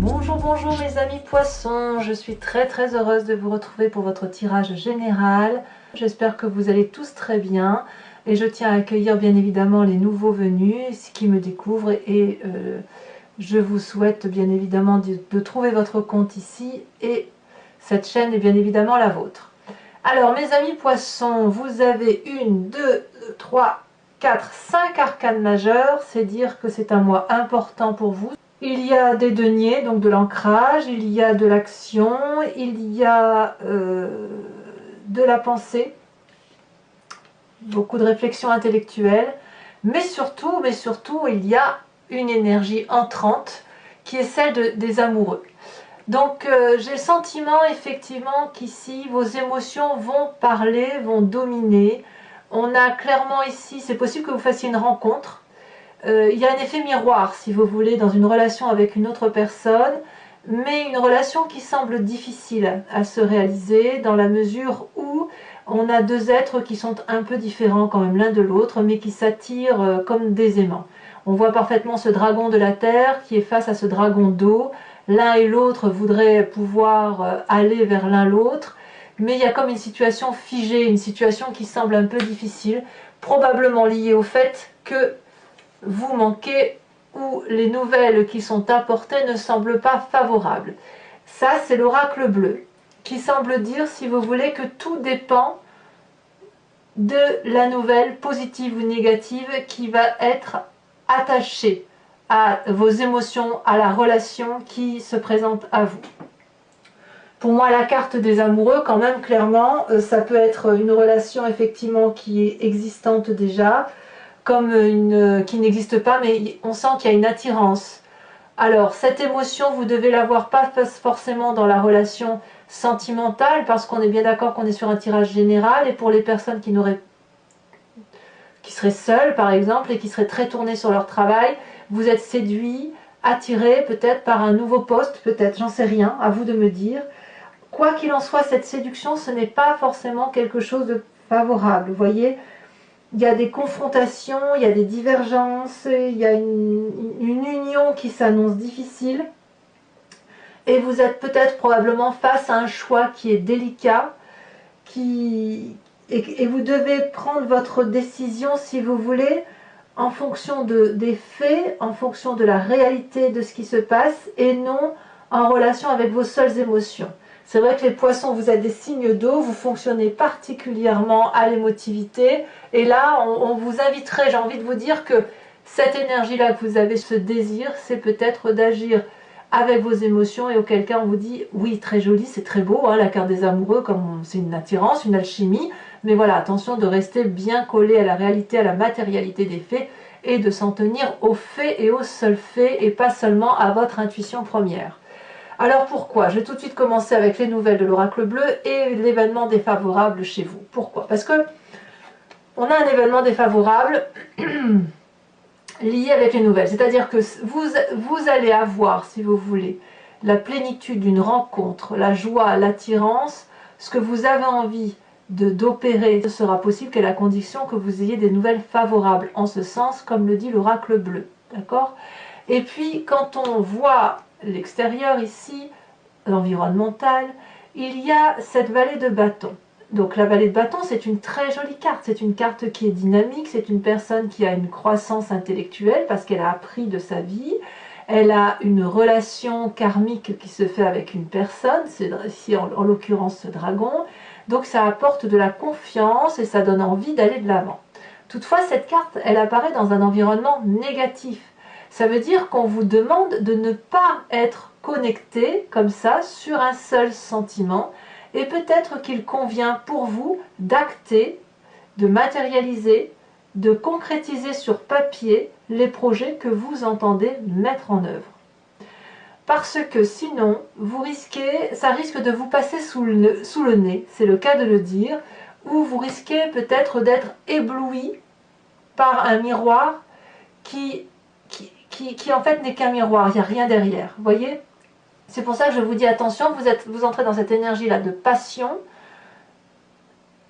Bonjour, bonjour mes amis poissons, je suis très heureuse de vous retrouver pour votre tirage général. J'espère que vous allez tous très bien et je tiens à accueillir bien évidemment les nouveaux venus qui me découvrent et je vous souhaite bien évidemment de trouver votre compte ici et cette chaîne est bien évidemment la vôtre. Alors mes amis poissons, vous avez 1, 2, 3, 4, 5 arcanes majeures, c'est dire que c'est un mois important pour vous. Il y a des deniers, donc de l'ancrage, il y a de l'action, il y a de la pensée, beaucoup de réflexion intellectuelle, mais surtout, il y a une énergie entrante qui est celle des amoureux. Donc j'ai le sentiment effectivement qu'ici vos émotions vont parler, vont dominer. On a clairement ici, c'est possible que vous fassiez une rencontre. Il y a un effet miroir, si vous voulez, dans une relation avec une autre personne, mais une relation qui semble difficile à se réaliser dans la mesure où on a deux êtres qui sont un peu différents quand même l'un de l'autre, mais qui s'attirent comme des aimants. On voit parfaitement ce dragon de la terre qui est face à ce dragon d'eau. L'un et l'autre voudraient pouvoir aller vers l'un l'autre, mais il y a comme une situation figée, une situation qui semble un peu difficile, probablement liée au fait que vous manquez ou les nouvelles qui sont apportées ne semblent pas favorables. Ça, c'est l'oracle bleu qui semble dire, si vous voulez, que tout dépend de la nouvelle positive ou négative qui va être attachée à vos émotions, à la relation qui se présente à vous. Pour moi, la carte des amoureux, quand même, clairement, ça peut être une relation effectivement qui est existante déjà, comme une qui n'existe pas, mais on sent qu'il y a une attirance. Alors, cette émotion, vous devez l'avoir pas forcément dans la relation sentimentale, parce qu'on est bien d'accord qu'on est sur un tirage général, et pour les personnes qui seraient seules, par exemple, et qui seraient très tournées sur leur travail, vous êtes séduit, attiré peut-être par un nouveau poste, peut-être, j'en sais rien, à vous de me dire. Quoi qu'il en soit, cette séduction, ce n'est pas forcément quelque chose de favorable, vous voyez. Il y a des confrontations, il y a des divergences, il y a une union qui s'annonce difficile. Et vous êtes peut-être probablement face à un choix qui est délicat, et vous devez prendre votre décision, si vous voulez, en fonction des faits, en fonction de la réalité de ce qui se passe, et non en relation avec vos seules émotions. C'est vrai que les poissons, vous êtes des signes d'eau, vous fonctionnez particulièrement à l'émotivité. Et là, on vous inviterait, j'ai envie de vous dire que cette énergie-là que vous avez, ce désir, c'est peut-être d'agir avec vos émotions. Et auquel cas, on vous dit, oui, très joli, c'est très beau, hein, la carte des amoureux, comme c'est une attirance, une alchimie. Mais voilà, attention de rester bien collé à la réalité, à la matérialité des faits, et de s'en tenir aux faits et aux seuls faits, et pas seulement à votre intuition première. Alors pourquoi? Je vais tout de suite commencer avec les nouvelles de l'oracle bleu et l'événement défavorable chez vous. Pourquoi? Parce que on a un événement défavorable lié avec les nouvelles. C'est-à-dire que vous allez avoir, si vous voulez, la plénitude d'une rencontre, la joie, l'attirance, ce que vous avez envie d'opérer, ce sera possible qu'à la condition que vous ayez des nouvelles favorables, en ce sens, comme le dit l'oracle bleu. D'accord? Et puis, quand on voit l'extérieur ici, l'environnemental, il y a cette vallée de bâton. Donc la vallée de bâton, c'est une très jolie carte. C'est une carte qui est dynamique, c'est une personne qui a une croissance intellectuelle parce qu'elle a appris de sa vie. Elle a une relation karmique qui se fait avec une personne, c'est ici en l'occurrence ce dragon. Donc ça apporte de la confiance et ça donne envie d'aller de l'avant. Toutefois, cette carte, elle apparaît dans un environnement négatif. Ça veut dire qu'on vous demande de ne pas être connecté comme ça sur un seul sentiment, et peut-être qu'il convient pour vous d'acter, de matérialiser, de concrétiser sur papier les projets que vous entendez mettre en œuvre. Parce que sinon, ça risque de vous passer sous le nez, c'est le cas de le dire, ou vous risquez peut-être d'être ébloui par un miroir qui en fait n'est qu'un miroir, il n'y a rien derrière, vous voyez. C'est pour ça que je vous dis attention, vous entrez dans cette énergie-là de passion,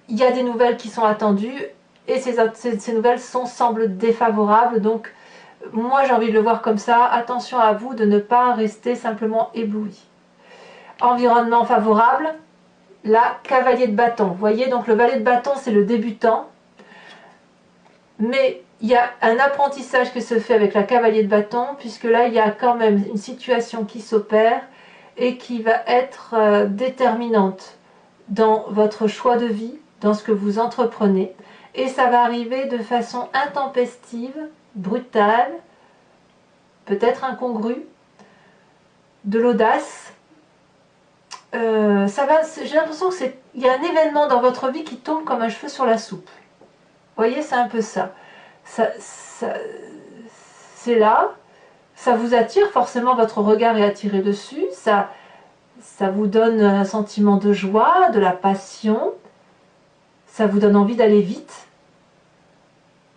il y a des nouvelles qui sont attendues, et ces nouvelles semblent défavorables, donc Moi j'ai envie de le voir comme ça. Attention à vous de ne pas rester simplement ébloui. Environnement favorable, la cavalier de bâton. Vous voyez, donc le valet de bâton c'est le débutant. Mais il y a un apprentissage qui se fait avec la cavalier de bâton, puisque là il y a quand même une situation qui s'opère et qui va être déterminante dans votre choix de vie, dans ce que vous entreprenez. Et ça va arriver de façon intempestive, brutale, peut-être incongrue, de l'audace. J'ai l'impression qu'il y a un événement dans votre vie qui tombe comme un cheveu sur la soupe. Vous voyez, c'est un peu ça. C'est là, ça vous attire, forcément votre regard est attiré dessus, ça vous donne un sentiment de joie, de la passion, ça vous donne envie d'aller vite.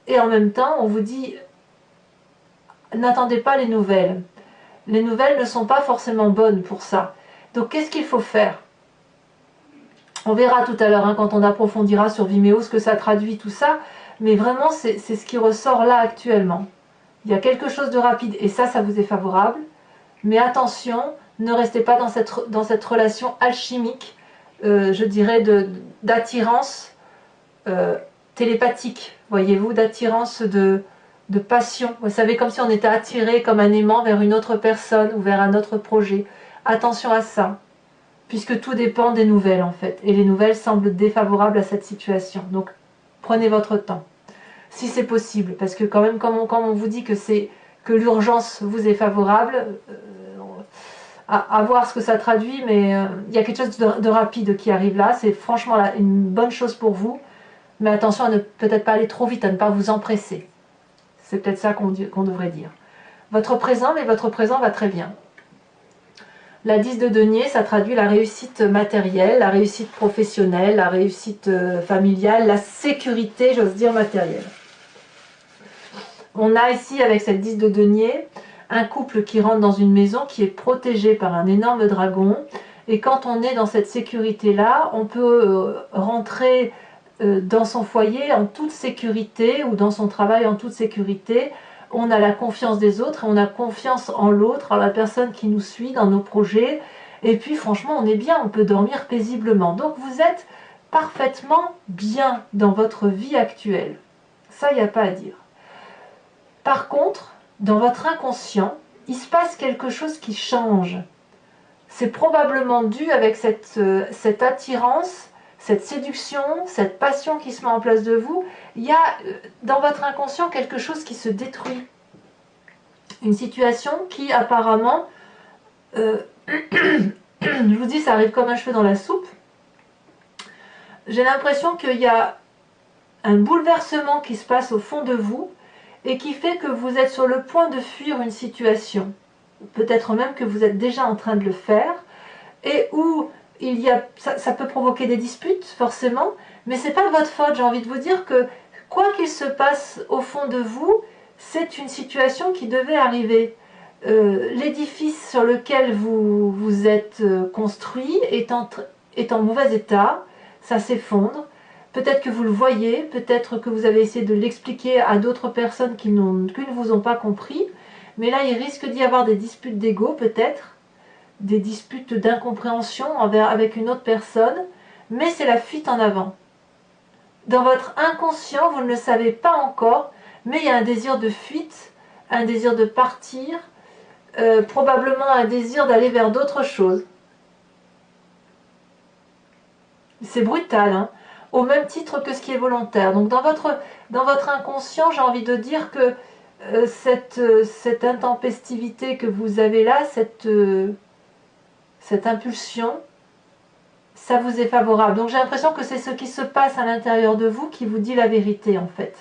Et en même temps, on vous dit, n'attendez pas les nouvelles. Les nouvelles ne sont pas forcément bonnes pour ça. Donc qu'est-ce qu'il faut faire? On verra tout à l'heure, hein, quand on approfondira sur Vimeo ce que ça traduit, tout ça. Mais vraiment, c'est ce qui ressort là actuellement. Il y a quelque chose de rapide et ça vous est favorable. Mais attention, ne restez pas dans cette relation alchimique, je dirais, d'attirance télépathique, voyez-vous, d'attirance de passion. Vous savez, comme si on était attiré comme un aimant vers une autre personne ou vers un autre projet. Attention à ça, puisque tout dépend des nouvelles en fait. Et les nouvelles semblent défavorables à cette situation. Donc, prenez votre temps, si c'est possible, parce que quand même, comme on vous dit que l'urgence vous est favorable, à voir ce que ça traduit, mais il y a quelque chose de rapide qui arrive là. C'est franchement là, une bonne chose pour vous, mais attention à ne peut-être pas aller trop vite, à ne pas vous empresser. C'est peut-être ça qu'on devrait dire. Votre présent, mais votre présent va très bien. La 10 de denier, ça traduit la réussite matérielle, la réussite professionnelle, la réussite familiale, la sécurité, j'ose dire, matérielle. On a ici, avec cette 10 de denier, un couple qui rentre dans une maison qui est protégée par un énorme dragon. Et quand on est dans cette sécurité-là, on peut rentrer dans son foyer en toute sécurité ou dans son travail en toute sécurité. On a la confiance des autres, on a confiance en l'autre, en la personne qui nous suit dans nos projets. Et puis franchement, on est bien, on peut dormir paisiblement. Donc vous êtes parfaitement bien dans votre vie actuelle. Ça, il n'y a pas à dire. Par contre, dans votre inconscient, il se passe quelque chose qui change. C'est probablement dû avec cette attirance, cette séduction, cette passion qui se met en place de vous. Il y a dans votre inconscient quelque chose qui se détruit. Une situation qui apparemment, je vous dis, ça arrive comme un cheveu dans la soupe. J'ai l'impression qu'il y a un bouleversement qui se passe au fond de vous et qui fait que vous êtes sur le point de fuir une situation. Peut-être même que vous êtes déjà en train de le faire, et où ça peut provoquer des disputes, forcément, mais c'est pas de votre faute. J'ai envie de vous dire que, quoi qu'il se passe au fond de vous, c'est une situation qui devait arriver. L'édifice sur lequel vous êtes construit est en mauvais état, ça s'effondre. Peut-être que vous le voyez, peut-être que vous avez essayé de l'expliquer à d'autres personnes qui ne vous ont pas compris, mais là il risque d'y avoir des disputes d'ego, peut-être, des disputes d'incompréhension avec une autre personne, mais c'est la fuite en avant. Dans votre inconscient, vous ne le savez pas encore, mais il y a un désir de fuite, un désir de partir, probablement un désir d'aller vers d'autres choses. C'est brutal, hein, au même titre que ce qui est volontaire. Donc dans votre inconscient, j'ai envie de dire que cette intempestivité que vous avez là, cette impulsion, ça vous est favorable. Donc j'ai l'impression que c'est ce qui se passe à l'intérieur de vous qui vous dit la vérité en fait.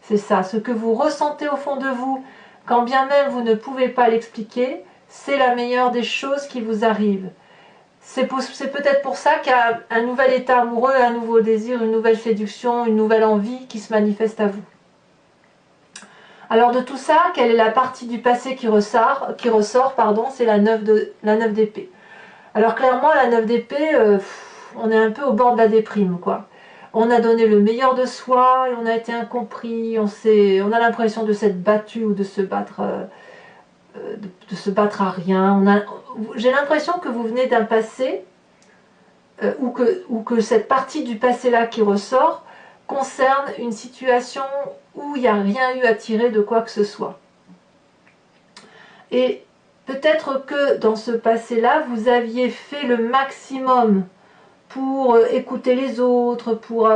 C'est ça, ce que vous ressentez au fond de vous, quand bien même vous ne pouvez pas l'expliquer, c'est la meilleure des choses qui vous arrivent. C'est peut-être pour ça qu'il y a un nouvel état amoureux, un nouveau désir, une nouvelle séduction, une nouvelle envie qui se manifeste à vous. Alors de tout ça, quelle est la partie du passé qui ressort, c'est la 9 d'épée. Alors clairement, la 9 d'épée, on est un peu au bord de la déprime, quoi. on a donné le meilleur de soi et on a été incompris, on a l'impression de s'être battu ou de se battre à rien. J'ai l'impression que vous venez d'un passé ou que cette partie du passé là qui ressort concerne une situation où il n'y a rien eu à tirer de quoi que ce soit. Et peut-être que dans ce passé-là, vous aviez fait le maximum pour écouter les autres, pour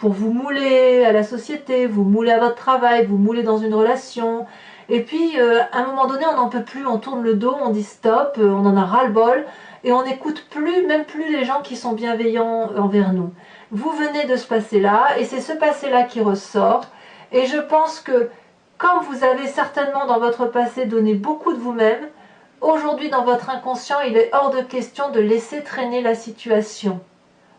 vous mouler à la société, vous mouler à votre travail, vous mouler dans une relation. Et puis, à un moment donné, on n'en peut plus, on tourne le dos, on dit stop, on en a ras-le-bol, et on n'écoute plus, même plus les gens qui sont bienveillants envers nous. Vous venez de ce passé-là, et c'est ce passé-là qui ressort. Et je pense que, comme vous avez certainement dans votre passé donné beaucoup de vous-même, aujourd'hui dans votre inconscient, il est hors de question de laisser traîner la situation.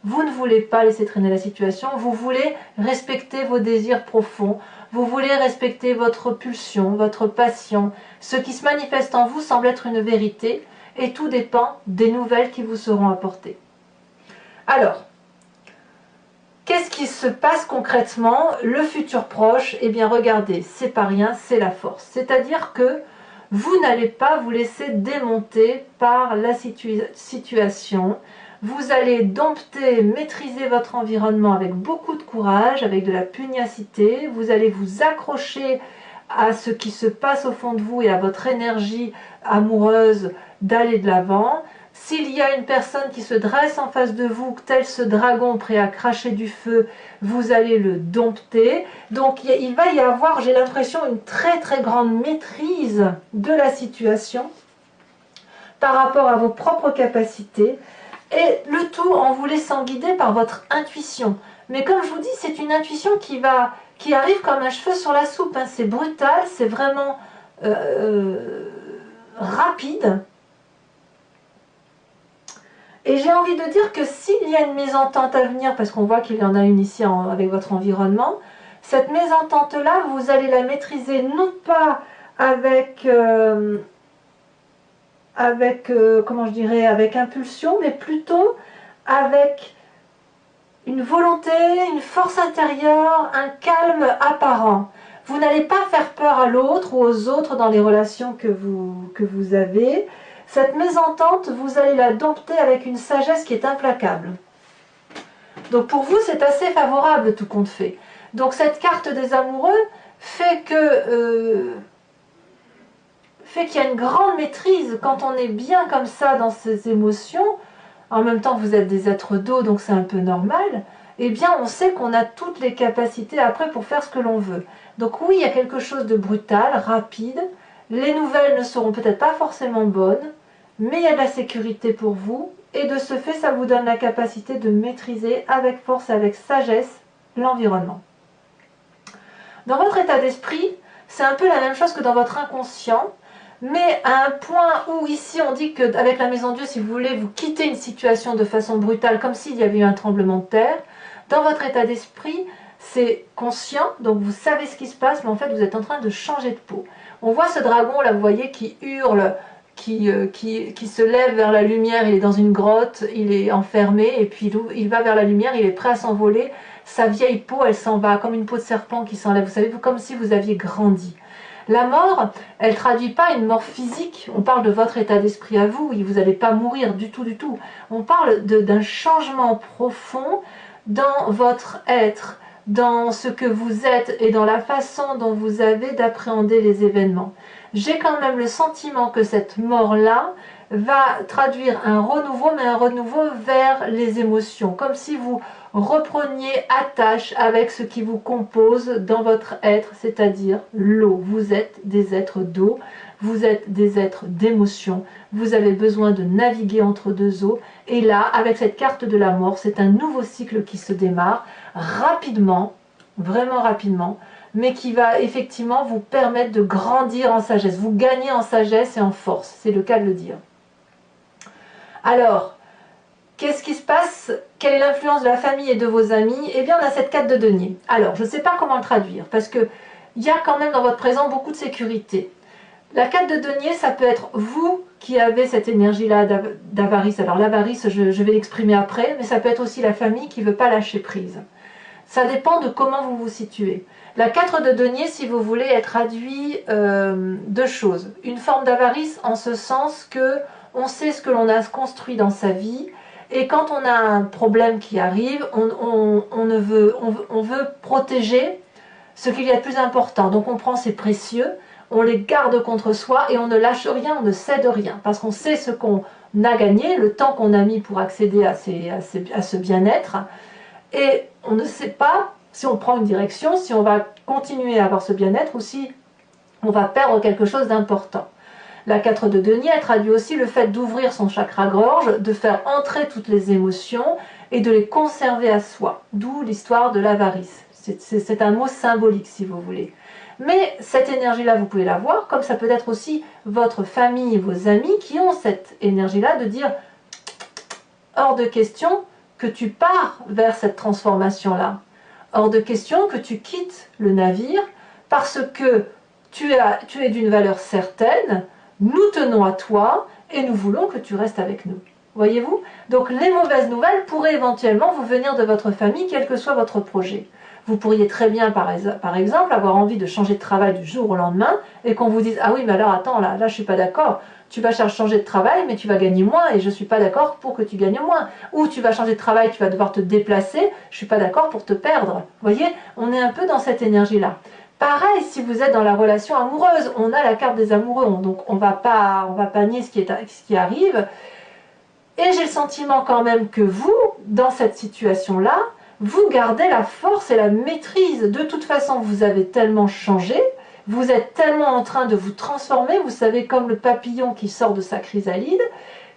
Vous ne voulez pas laisser traîner la situation, vous voulez respecter vos désirs profonds, vous voulez respecter votre pulsion, votre passion. Ce qui se manifeste en vous semble être une vérité et tout dépend des nouvelles qui vous seront apportées. Alors, qu'est-ce qui se passe concrètement? Le futur proche, eh bien regardez, c'est pas rien, c'est la force. C'est-à-dire que vous n'allez pas vous laisser démonter par la situation. Vous allez dompter, maîtriser votre environnement avec beaucoup de courage, avec de la pugnacité. Vous allez vous accrocher à ce qui se passe au fond de vous et à votre énergie amoureuse d'aller de l'avant. S'il y a une personne qui se dresse en face de vous, tel ce dragon prêt à cracher du feu, vous allez le dompter. Donc il va y avoir, j'ai l'impression, une très très grande maîtrise de la situation par rapport à vos propres capacités. Et le tout en vous laissant guider par votre intuition. Mais comme je vous dis, c'est une intuition qui arrive comme un cheveu sur la soupe. Hein. C'est brutal, c'est vraiment rapide. Et j'ai envie de dire que s'il y a une mésentente à venir, parce qu'on voit qu'il y en a une ici avec votre environnement, cette mésentente-là, vous allez la maîtriser non pas avec... comment je dirais, avec impulsion, mais plutôt avec une volonté, une force intérieure, un calme apparent. Vous n'allez pas faire peur à l'autre ou aux autres dans les relations que vous avez. Cette mésentente, vous allez la dompter avec une sagesse qui est implacable. Donc pour vous, c'est assez favorable tout compte fait. Donc cette carte des amoureux fait qu'il y a une grande maîtrise quand on est bien comme ça dans ses émotions. En même temps, vous êtes des êtres d'eau, donc c'est un peu normal. Eh bien, on sait qu'on a toutes les capacités après pour faire ce que l'on veut. Donc oui, il y a quelque chose de brutal, rapide. Les nouvelles ne seront peut-être pas forcément bonnes, mais il y a de la sécurité pour vous. Et de ce fait, ça vous donne la capacité de maîtriser avec force, avec sagesse, l'environnement. Dans votre état d'esprit, c'est un peu la même chose que dans votre inconscient. Mais à un point où ici on dit qu'avec la maison Dieu, si vous voulez, vous quittez une situation de façon brutale, comme s'il y avait eu un tremblement de terre, dans votre état d'esprit, c'est conscient, donc vous savez ce qui se passe, mais en fait vous êtes en train de changer de peau. On voit ce dragon là, vous voyez, qui hurle, qui se lève vers la lumière, il est dans une grotte, il est enfermé, et puis il va vers la lumière, il est prêt à s'envoler, sa vieille peau, elle s'en va, comme une peau de serpent qui s'enlève, vous savez, comme si vous aviez grandi. La mort, elle ne traduit pas une mort physique. On parle de votre état d'esprit à vous, vous n'allez pas mourir du tout, du tout. On parle d'un changement profond dans votre être, dans ce que vous êtes et dans la façon dont vous avez d'appréhender les événements. J'ai quand même le sentiment que cette mort-là va traduire un renouveau, mais un renouveau vers les émotions, comme si vous repreniez attache avec ce qui vous compose dans votre être, c'est-à-dire l'eau. Vous êtes des êtres d'eau, vous êtes des êtres d'émotion, vous avez besoin de naviguer entre deux eaux, et là, avec cette carte de la mort, c'est un nouveau cycle qui se démarre rapidement, vraiment rapidement, mais qui va effectivement vous permettre de grandir en sagesse, vous gagnez en sagesse et en force, c'est le cas de le dire. Alors, qu'est-ce qui se passe? Quelle est l'influence de la famille et de vos amis? Eh bien, on a cette carte de denier. Alors, je ne sais pas comment le traduire, parce qu'il y a quand même dans votre présent beaucoup de sécurité. La carte de denier, ça peut être vous qui avait cette énergie-là d'avarice. Alors l'avarice, je vais l'exprimer après, mais ça peut être aussi la famille qui ne veut pas lâcher prise. Ça dépend de comment vous vous situez. La 4 de denier, si vous voulez, elle traduit deux choses. Une forme d'avarice en ce sens que on sait ce que l'on a construit dans sa vie, et quand on a un problème qui arrive, on veut protéger ce qu'il y a de plus important. Donc on prend ces précieux, on les garde contre soi et on ne lâche rien, on ne cède rien. Parce qu'on sait ce qu'on a gagné, le temps qu'on a mis pour accéder à ce bien-être. Et on ne sait pas si on prend une direction, si on va continuer à avoir ce bien-être ou si on va perdre quelque chose d'important. La 4 de denier, elle traduit aussi le fait d'ouvrir son chakra-gorge, de faire entrer toutes les émotions et de les conserver à soi. D'où l'histoire de l'avarice. C'est un mot symbolique, si vous voulez. Mais cette énergie-là, vous pouvez la voir, comme ça peut être aussi votre famille, vos amis qui ont cette énergie-là de dire hors de question que tu pars vers cette transformation-là. Hors de question que tu quittes le navire parce que tu es d'une valeur certaine, nous tenons à toi et nous voulons que tu restes avec nous. Voyez-vous? Donc les mauvaises nouvelles pourraient éventuellement vous venir de votre famille, quel que soit votre projet. Vous pourriez très bien, par exemple, avoir envie de changer de travail du jour au lendemain et qu'on vous dise « Ah oui, mais alors attends, là je ne suis pas d'accord. Tu vas changer de travail, mais tu vas gagner moins et je ne suis pas d'accord pour que tu gagnes moins. Ou tu vas changer de travail, tu vas devoir te déplacer, je ne suis pas d'accord pour te perdre. » Vous voyez, on est un peu dans cette énergie-là. Pareil, si vous êtes dans la relation amoureuse, on a la carte des amoureux, donc on va pas nier ce qui arrive. Et j'ai le sentiment quand même que vous, dans cette situation-là, vous gardez la force et la maîtrise. De toute façon, vous avez tellement changé, vous êtes tellement en train de vous transformer, vous savez, comme le papillon qui sort de sa chrysalide,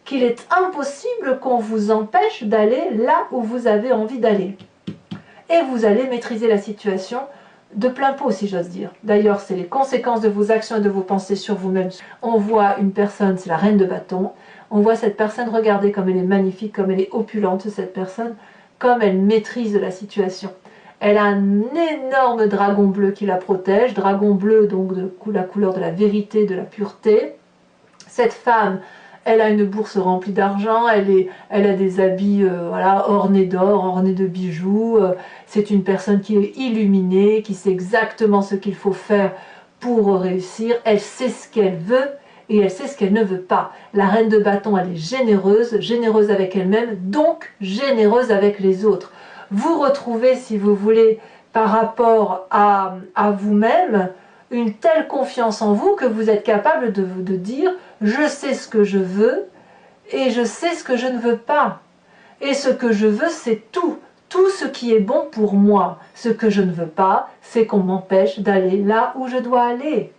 qu'il est impossible qu'on vous empêche d'aller là où vous avez envie d'aller. Et vous allez maîtriser la situation de plein pot, si j'ose dire. D'ailleurs, c'est les conséquences de vos actions et de vos pensées sur vous-même. On voit une personne, c'est la reine de bâton, on voit cette personne, regardez comme elle est magnifique, comme elle est opulente, cette personne, comme elle maîtrise la situation. Elle a un énorme dragon bleu qui la protège, dragon bleu donc de la couleur de la vérité, de la pureté. Cette femme, elle a une bourse remplie d'argent, elle a des habits voilà, ornés d'or, ornés de bijoux. C'est une personne qui est illuminée, qui sait exactement ce qu'il faut faire pour réussir. Elle sait ce qu'elle veut et elle sait ce qu'elle ne veut pas. La reine de bâton, elle est généreuse, généreuse avec elle-même, donc généreuse avec les autres. Vous retrouvez, si vous voulez, par rapport à vous-même, une telle confiance en vous que vous êtes capable de dire « je sais ce que je veux et je sais ce que je ne veux pas. Et ce que je veux, c'est tout ce qui est bon pour moi. Ce que je ne veux pas, c'est qu'on m'empêche d'aller là où je dois aller.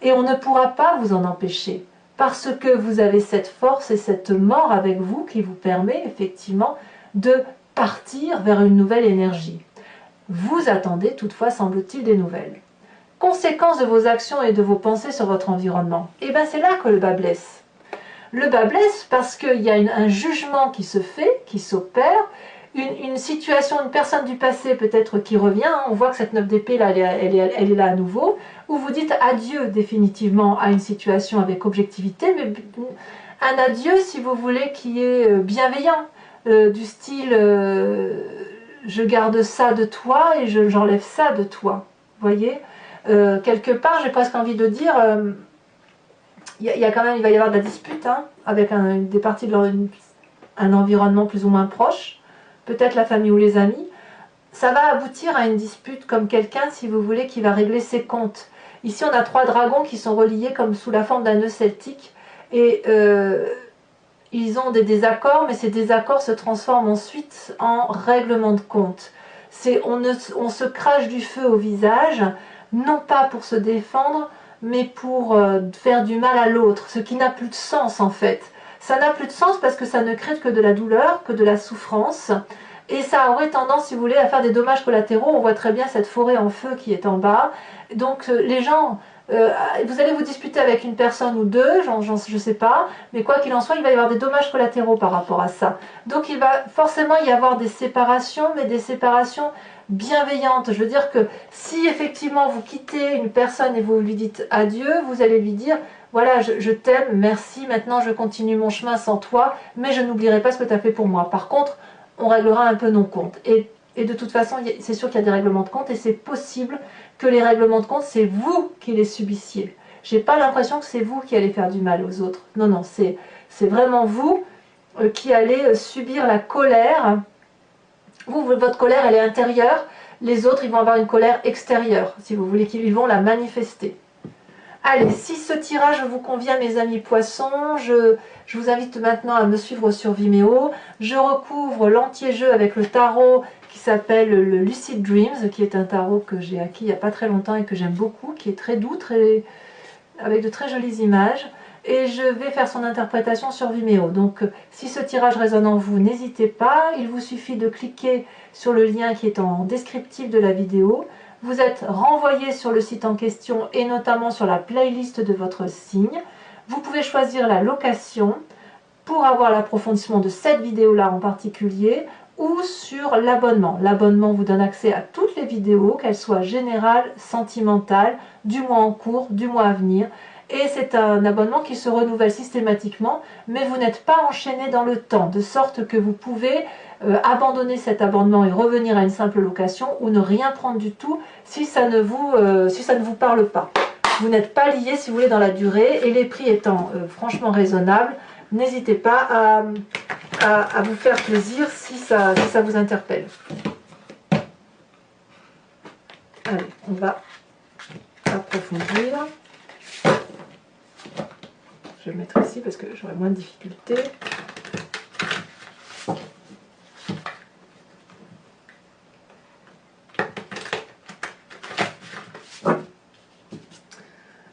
Et on ne pourra pas vous en empêcher, parce que vous avez cette force et cette mort avec vous qui vous permet effectivement de partir vers une nouvelle énergie. Vous attendez toutefois, semble-t-il, des nouvelles. Conséquence de vos actions et de vos pensées sur votre environnement. Et bien c'est là que le bas blesse. Le bas blesse parce qu'il y a un jugement qui se fait, qui s'opère, une situation, une personne du passé peut-être qui revient, on voit que cette 9 d'épée là, elle est là à nouveau, où vous dites adieu définitivement à une situation avec objectivité, mais un adieu si vous voulez qui est bienveillant, du style je garde ça de toi et j'enlève ça de toi, voyez. Quelque part, j'ai presque envie de dire, il va y avoir de la dispute hein, avec des parties de un environnement plus ou moins proche, peut-être la famille ou les amis. Ça va aboutir à une dispute comme quelqu'un, si vous voulez, qui va régler ses comptes. Ici, on a 3 dragons qui sont reliés comme sous la forme d'un nœud celtique, et ils ont des désaccords, mais ces désaccords se transforment ensuite en règlement de compte. On se crache du feu au visage, non pas pour se défendre, mais pour faire du mal à l'autre, ce qui n'a plus de sens en fait. Ça n'a plus de sens parce que ça ne crée que de la douleur, que de la souffrance, et ça aurait tendance, si vous voulez, à faire des dommages collatéraux. On voit très bien cette forêt en feu qui est en bas. Donc les gens vous allez vous disputer avec une personne ou deux, je ne sais pas, mais quoi qu'il en soit, il va y avoir des dommages collatéraux par rapport à ça. Donc il va forcément y avoir des séparations, mais des séparations bienveillantes. Je veux dire que si effectivement vous quittez une personne et vous lui dites adieu, vous allez lui dire voilà, je t'aime, merci, maintenant je continue mon chemin sans toi, mais je n'oublierai pas ce que tu as fait pour moi. Par contre, on réglera un peu nos comptes. Et de toute façon, c'est sûr qu'il y a des règlements de compte et c'est possible que les règlements de compte, c'est vous qui les subissiez. J'ai pas l'impression que c'est vous qui allez faire du mal aux autres. Non, non, c'est vraiment vous qui allez subir la colère. Votre colère, elle est intérieure. Les autres, ils vont avoir une colère extérieure, si vous voulez, qu'ils vont la manifester. Allez, si ce tirage vous convient, mes amis poissons, je vous invite maintenant à me suivre sur Vimeo. Je recouvre l'anti-jeu avec le tarot qui s'appelle le Lucid Dreams, qui est un tarot que j'ai acquis il n'y a pas très longtemps et que j'aime beaucoup, qui est très doux, avec de très jolies images. Et je vais faire son interprétation sur Vimeo. Donc, si ce tirage résonne en vous, n'hésitez pas. Il vous suffit de cliquer sur le lien qui est en descriptif de la vidéo. Vous êtes renvoyé sur le site en question et notamment sur la playlist de votre signe. Vous pouvez choisir la location pour avoir l'approfondissement de cette vidéo-là en particulier ou sur l'abonnement. L'abonnement vous donne accès à toutes les vidéos, qu'elles soient générales, sentimentales, du mois en cours, du mois à venir. Et c'est un abonnement qui se renouvelle systématiquement, mais vous n'êtes pas enchaîné dans le temps, de sorte que vous pouvez abandonner cet abonnement et revenir à une simple location ou ne rien prendre du tout si ça ne vous parle pas. Vous n'êtes pas lié, si vous voulez, dans la durée, et les prix étant franchement raisonnables, n'hésitez pas à vous faire plaisir si ça vous interpelle. Allez, on va approfondir. Je vais le mettre ici parce que j'aurai moins de difficultés.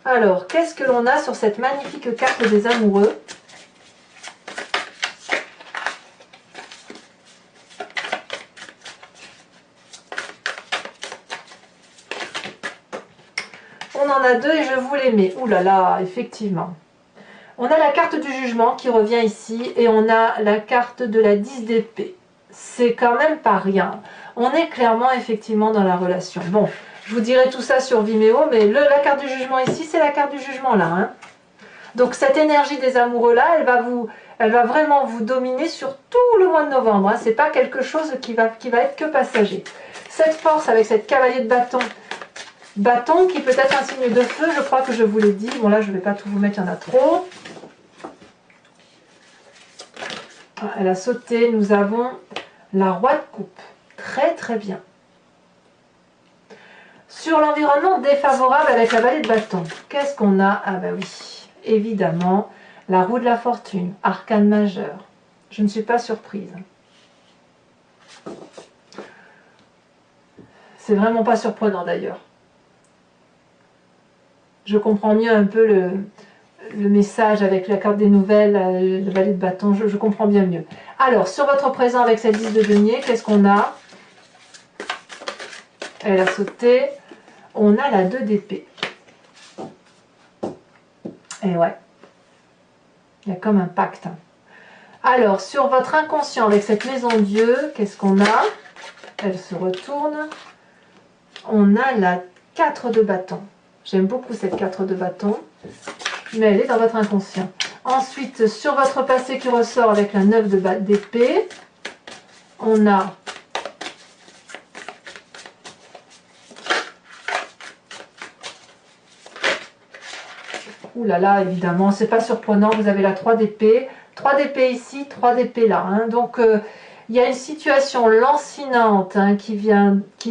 Alors, qu'est-ce que l'on a sur cette magnifique carte des amoureux? On en a deux et je vous les mets. Ouh là là, effectivement. On a la carte du jugement qui revient ici et on a la carte de la 10 d'épée. C'est quand même pas rien. On est clairement effectivement dans la relation. Bon, je vous dirai tout ça sur Vimeo, mais la carte du jugement ici, c'est la carte du jugement là. Hein. Donc cette énergie des amoureux là, elle va vraiment vous dominer sur tout le mois de novembre. Hein. C'est pas quelque chose qui va être que passager. Cette force avec cette cavalier de bâton qui peut être un signe de feu, je crois que je vous l'ai dit. Bon là, je ne vais pas tout vous mettre, il y en a trop. Elle a sauté, nous avons la roi de coupe. Très très bien. Sur l'environnement défavorable avec la vallée de bâton, qu'est-ce qu'on a? Ah bah oui, évidemment, la roue de la fortune, arcane majeur. Je ne suis pas surprise. C'est vraiment pas surprenant d'ailleurs. Je comprends mieux un peu le message avec la carte des nouvelles, le valet de bâton, je comprends bien mieux. Alors, sur votre présent avec cette 10 de denier, qu'est-ce qu'on a? Elle a sauté. On a la 2 d'épée. Et ouais, il y a comme un pacte. Alors, sur votre inconscient avec cette maison Dieu, qu'est-ce qu'on a? Elle se retourne. On a la 4 de bâton. J'aime beaucoup cette 4 de bâton, mais elle est dans votre inconscient. Ensuite, sur votre passé qui ressort avec la 9 d'épée, on a ouh là là, évidemment, c'est pas surprenant, vous avez la 3 d'épée. 3 d'épée ici, 3 d'épée là. Hein. Donc, il y a une situation lancinante hein, qui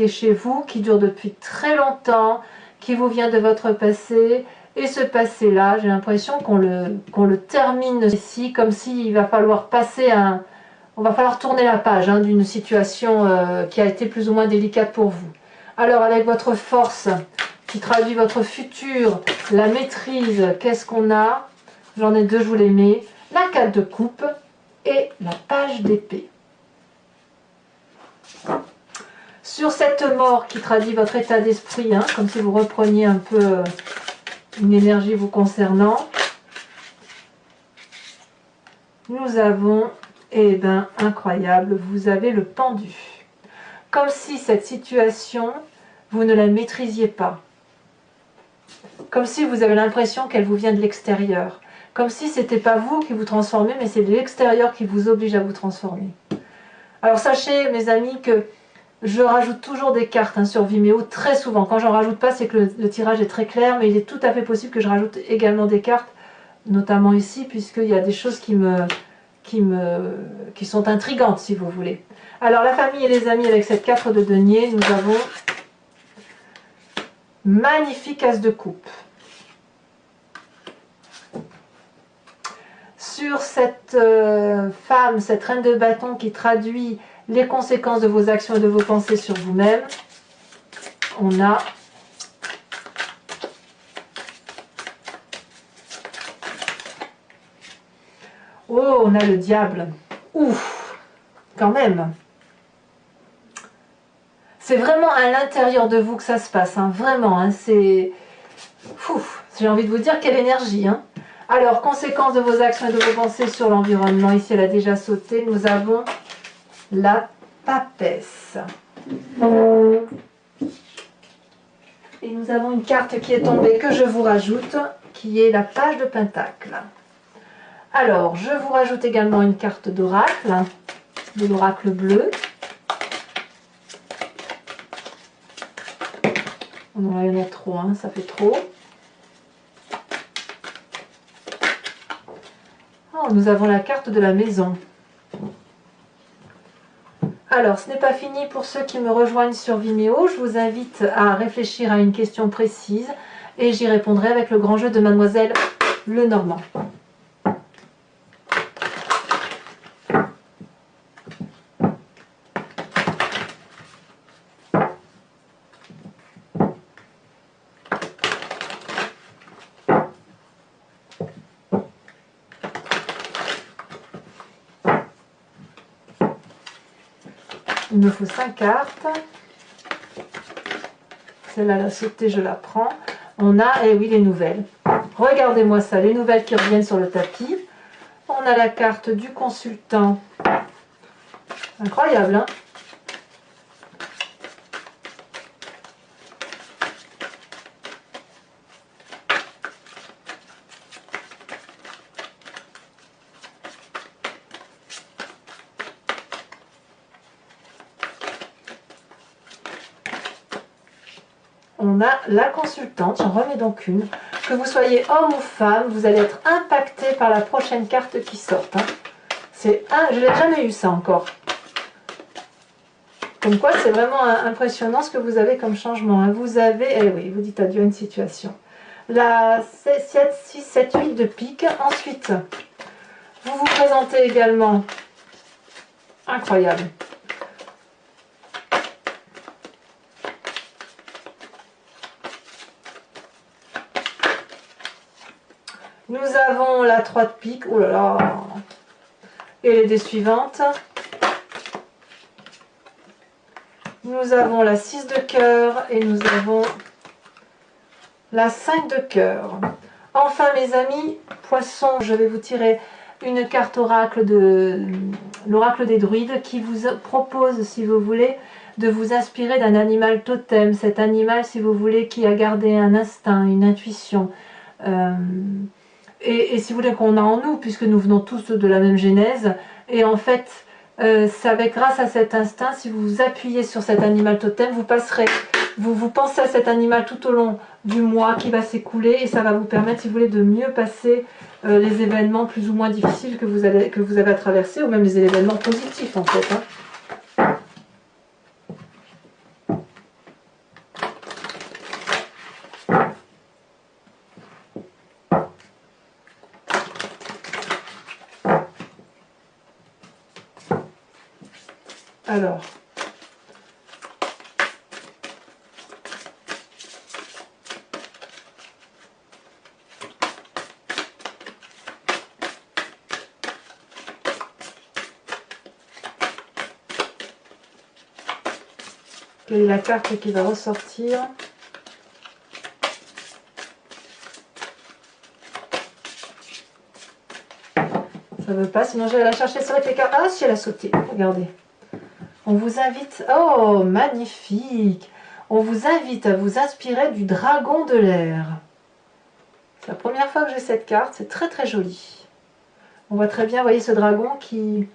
est chez vous, qui dure depuis très longtemps, qui vous vient de votre passé. Et ce passé-là, j'ai l'impression qu'on le termine ici, comme s'il va falloir passer on va falloir tourner la page hein, d'une situation qui a été plus ou moins délicate pour vous. Alors, avec votre force qui traduit votre futur, la maîtrise, qu'est-ce qu'on a? J'en ai deux, je vous les mets. La 4 de coupe et la page d'épée. Sur cette mort qui traduit votre état d'esprit, hein, comme si vous repreniez un peu une énergie vous concernant. Nous avons, eh ben, incroyable, vous avez le pendu. Comme si cette situation, vous ne la maîtrisiez pas. Comme si vous avez l'impression qu'elle vous vient de l'extérieur. Comme si ce n'était pas vous qui vous transformez, mais c'est de l'extérieur qui vous oblige à vous transformer. Alors sachez, mes amis, que je rajoute toujours des cartes sur Vimeo, très souvent. Quand j'en rajoute pas, c'est que le tirage est très clair, mais il est tout à fait possible que je rajoute également des cartes, notamment ici, puisqu'il y a des choses qui sont intrigantes, si vous voulez. Alors, la famille et les amis, avec cette 4 de denier, nous avons magnifique as de coupe. Sur cette femme, cette reine de bâton qui traduit les conséquences de vos actions et de vos pensées sur vous-même, on a oh, on a le diable. Ouf, quand même. C'est vraiment à l'intérieur de vous que ça se passe, hein, vraiment. Hein, c'est... J'ai envie de vous dire quelle énergie. Hein. Alors, conséquences de vos actions et de vos pensées sur l'environnement. Ici, elle a déjà sauté. Nous avons la papesse. Et nous avons une carte qui est tombée que je vous rajoute, qui est la page de Pentacle. Alors, je vous rajoute également une carte d'oracle, de l'oracle bleu. Non, il y en a trop, hein, ça fait trop. Oh, nous avons la carte de la maison. Alors, ce n'est pas fini pour ceux qui me rejoignent sur Vimeo. Je vous invite à réfléchir à une question précise et j'y répondrai avec le grand jeu de Mademoiselle Lenormand. Il me faut 5 cartes. Celle-là, la sautée, je la prends. On a, eh oui, les nouvelles. Regardez-moi ça, les nouvelles qui reviennent sur le tapis. On a la carte du consultant. Incroyable, hein? On a la consultante, j'en remets donc une. Que vous soyez homme ou femme, vous allez être impacté par la prochaine carte qui sort. Hein. Je n'ai jamais eu ça encore. Comme quoi, c'est vraiment impressionnant ce que vous avez comme changement. Hein. Vous avez, eh oui, vous dites adieu à une situation. La 7, 6, 7, 8 de pique. Ensuite, vous vous présentez également. Incroyable. Nous avons la 3 de pique, oh là là, et les dés suivantes. Nous avons la 6 de cœur et nous avons la 5 de cœur. Enfin mes amis, poissons, je vais vous tirer une carte oracle de l'oracle des druides qui vous propose, si vous voulez, de vous inspirer d'un animal totem. Cet animal, si vous voulez, qui a gardé un instinct, une intuition. Et si vous voulez qu'on a en nous, puisque nous venons tous de la même genèse, et en fait, c'est avec grâce à cet instinct, si vous vous appuyez sur cet animal totem, vous pensez à cet animal tout au long du mois qui va s'écouler, et ça va vous permettre, si vous voulez, de mieux passer les événements plus ou moins difficiles que vous avez à traverser, ou même les événements positifs en fait. Hein. Alors, quelle est la carte qui va ressortir? Ça veut pas, sinon je vais la chercher sur les cartes. Ah si, elle a sauté, regardez. On vous invite... Oh, magnifique! On vous invite à vous inspirer du dragon de l'air. C'est la première fois que j'ai cette carte, c'est très très joli. On voit très bien, vous voyez ce dragon qui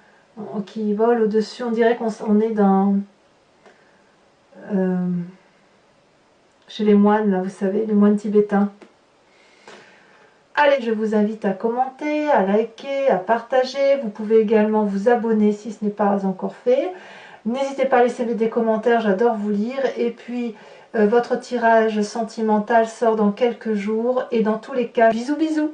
vole au-dessus, on dirait qu'on est dans... chez les moines, là, vous savez, les moines tibétains. Allez, je vous invite à commenter, à liker, à partager. Vous pouvez également vous abonner si ce n'est pas encore fait. N'hésitez pas à laisser des commentaires, j'adore vous lire. Et puis, votre tirage sentimental sort dans quelques jours. Et dans tous les cas, bisous bisous!